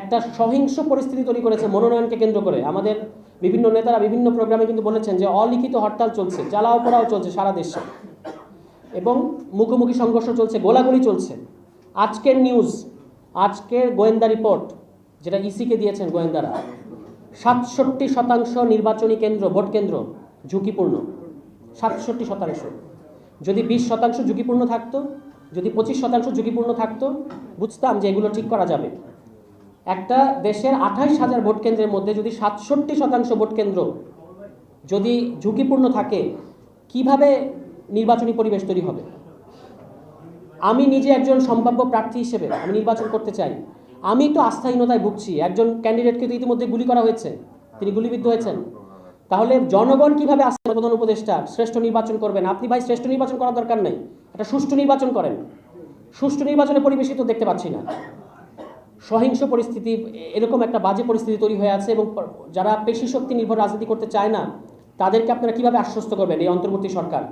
একটা সহিংস পরিস্থিতি তৈরি করেছে মনোনয়নকে কেন্দ্র করে। আমাদের বিভিন্ন নেতারা বিভিন্ন প্রোগ্রামে কিন্তু বলেছেন যে অলিখিত হরতাল চলছে, জ্বালাও পোড়াও চলছে সারা দেশে, এবং মুখোমুখি সংঘর্ষ চলছে, গোলাগুলি চলছে। আজকের নিউজ, আজকের গোয়েন্দা রিপোর্ট যেটা ইসিকে দিয়েছেন গোয়েন্দারা, 67% নির্বাচনী কেন্দ্র, ভোট কেন্দ্র ঝুঁকিপূর্ণ। 67%। যদি 20% ঝুঁকিপূর্ণ থাকতো, যদি 25% ঝুঁকিপূর্ণ থাকতো, বুঝতাম যে এগুলো ঠিক করা যাবে। একটা দেশের 28,000 ভোট কেন্দ্রের মধ্যে যদি 67% ভোট কেন্দ্র যদি ঝুঁকিপূর্ণ থাকে, কিভাবে নির্বাচনী পরিবেশ তৈরি হবে? আমি নিজে একজন সম্ভাব্য প্রার্থী হিসেবে আমি নির্বাচন করতে চাই। আমি তো আস্থাহীনতায় ভুগছি। একজন ক্যান্ডিডেটকে তো ইতিমধ্যে গুলি করা হয়েছে, তিনি গুলিবিদ্ধ হয়েছেন। তাহলে জনগণ কিভাবে আস্থা প্রধান উপদেষ্টা শ্রেষ্ঠ নির্বাচন করবেন? আপনি ভাই শ্রেষ্ঠ নির্বাচন করার দরকার নেই, একটা সুষ্ঠু নির্বাচন করেন। সুষ্ঠু নির্বাচনের পরিবেশই তো দেখতে পাচ্ছি না। সহিংস পরিস্থিতি, এরকম একটা বাজে পরিস্থিতি তৈরি হয়ে আছে, এবং যারা পেশি শক্তি নির্ভর রাজনীতি করতে চায় না তাদেরকে আপনারা কিভাবে আশ্বস্ত করবেন এই অন্তর্বর্তী সরকার?